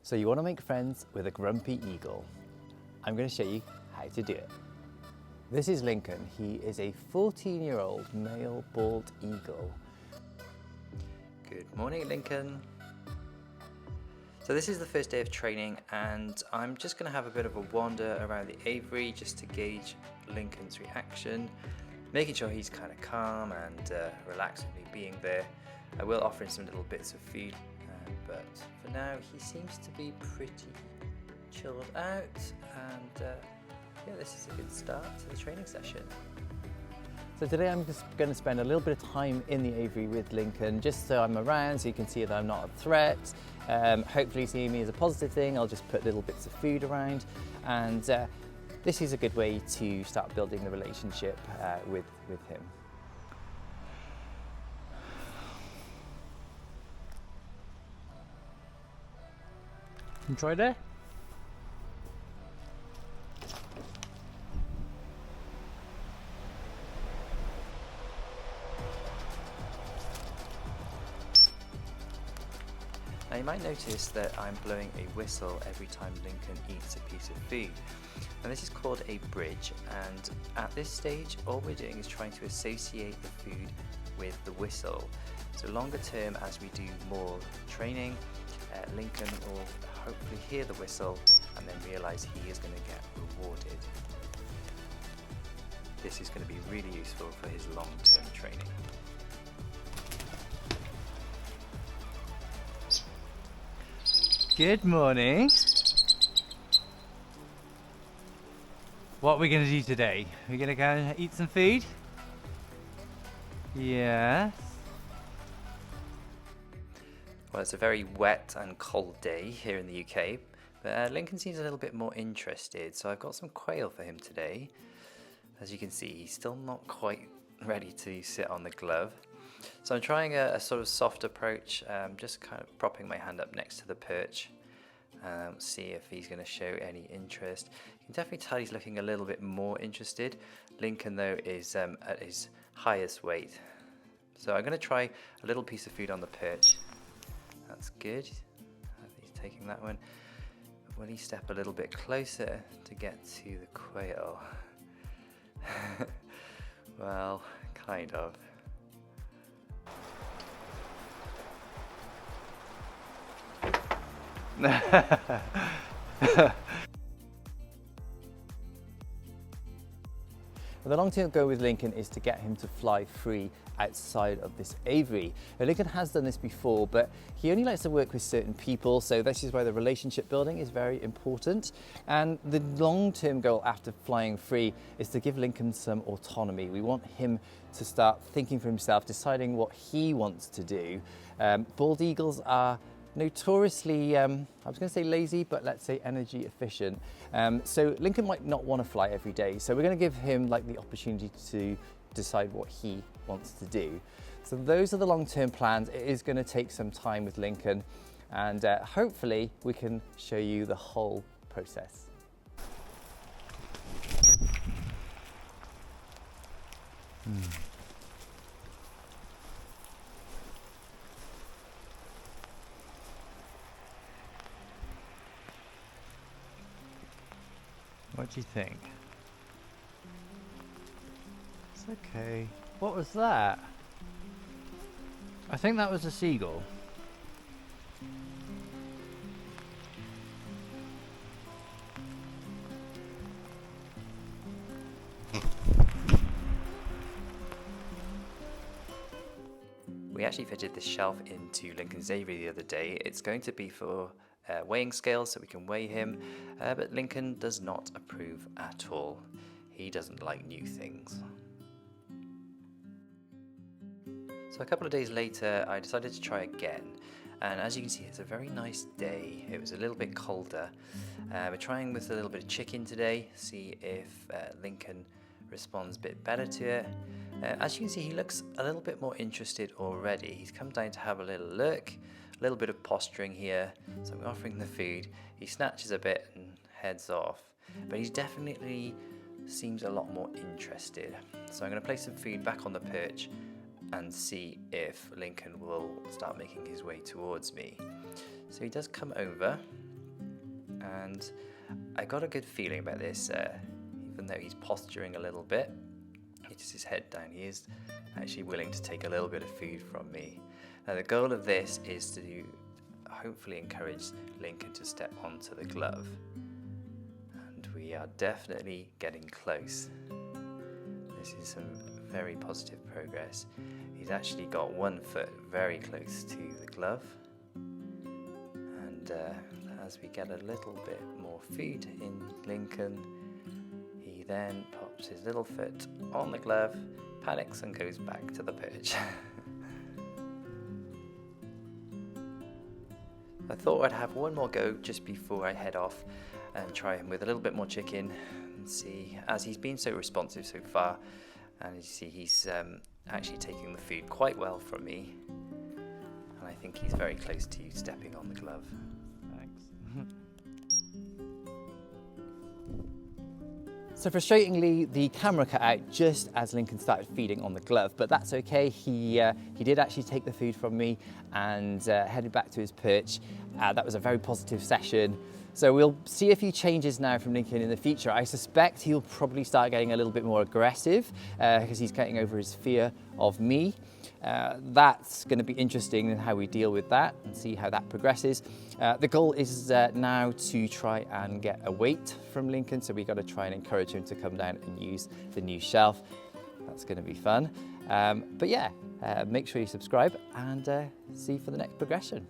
So you want to make friends with a grumpy eagle. I'm going to show you how to do it. This is Lincoln. He is a 14-year-old male bald eagle. Good morning, Lincoln. So this is the first day of training, and I'm just going to have a bit of a wander around the aviary just to gauge Lincoln's reaction, making sure he's kind of calm and relaxed with me being there. I will offer him some little bits of food, but for now he seems to be pretty chilled out, and yeah, this is a good start to the training session. So today I'm just going to spend a little bit of time in the aviary with Lincoln, just so I'm around, so you can see that I'm not a threat. Hopefully seeing me as a positive thing. I'll just put little bits of food around, and this is a good way to start building the relationship with him. Try there. Now you might notice that I'm blowing a whistle every time Lincoln eats a piece of food. And this is called a bridge, and at this stage all we're doing is trying to associate the food with the whistle. So longer term, as we do more training, Lincoln will hopefully hear the whistle and then realise he is going to get rewarded. This is going to be really useful for his long-term training. Good morning. What are we going to do today? We're going to go and eat some food? Yes. Well, it's a very wet and cold day here in the UK, but Lincoln seems a little bit more interested, so I've got some quail for him today. As you can see, he's still not quite ready to sit on the glove. So I'm trying a sort of soft approach, just kind of propping my hand up next to the perch, see if he's going to show any interest. You can definitely tell he's looking a little bit more interested. Lincoln, though, is at his highest weight. So I'm going to try a little piece of food on the perch. That's good. He's taking that one. Will he step a little bit closer to get to the quail? Well, kind of. The long-term goal with Lincoln is to get him to fly free outside of this aviary. Now, Lincoln has done this before, but he only likes to work with certain people, so this is why the relationship building is very important. And the long-term goal after flying free is to give Lincoln some autonomy. We want him to start thinking for himself, deciding what he wants to do. Bald eagles are notoriously, I was going to say lazy, but let's say energy efficient. So Lincoln might not want to fly every day. So we're going to give him like the opportunity to decide what he wants to do. So those are the long-term plans. It is going to take some time with Lincoln, and hopefully we can show you the whole process. What do you think? It's okay. What was that? I think that was a seagull. We actually fitted this shelf into Lincoln's aviary the other day. It's going to be for weighing scales so we can weigh him, but Lincoln does not approve at all. He doesn't like new things. So a couple of days later I decided to try again, and as you can see it's a very nice day. It was a little bit colder. We're trying with a little bit of chicken today, see if Lincoln responds a bit better to it. As you can see, he looks a little bit more interested already. He's come down to have a little look. A little bit of posturing here, so I'm offering the food. He snatches a bit and heads off, but he definitely seems a lot more interested. So I'm going to place some food back on the perch and see if Lincoln will start making his way towards me. So he does come over, and I got a good feeling about this, even though he's posturing a little bit. He just his head down. He is actually willing to take a little bit of food from me. Now the goal of this is to hopefully encourage Lincoln to step onto the glove. And we are definitely getting close. This is some very positive progress. He's actually got one foot very close to the glove. And as we get a little bit more food in Lincoln, he then pops his little foot on the glove, panics and goes back to the perch. I thought I'd have one more go just before I head off and try him with a little bit more chicken and see, as he's been so responsive so far, and as you see he's actually taking the food quite well from me, and I think he's very close to stepping on the glove. Thanks. So frustratingly, the camera cut out just as Lincoln started feeding on the glove, but that's okay. He did actually take the food from me and headed back to his perch. That was a very positive session. So we'll see a few changes now from Lincoln in the future. I suspect he'll probably start getting a little bit more aggressive because he's getting over his fear of me. That's going to be interesting in how we deal with that and see how that progresses. The goal is now to try and get a weight from Lincoln, so we've got to try and encourage him to come down and use the new shelf. That's going to be fun. But yeah, make sure you subscribe and see you for the next progression.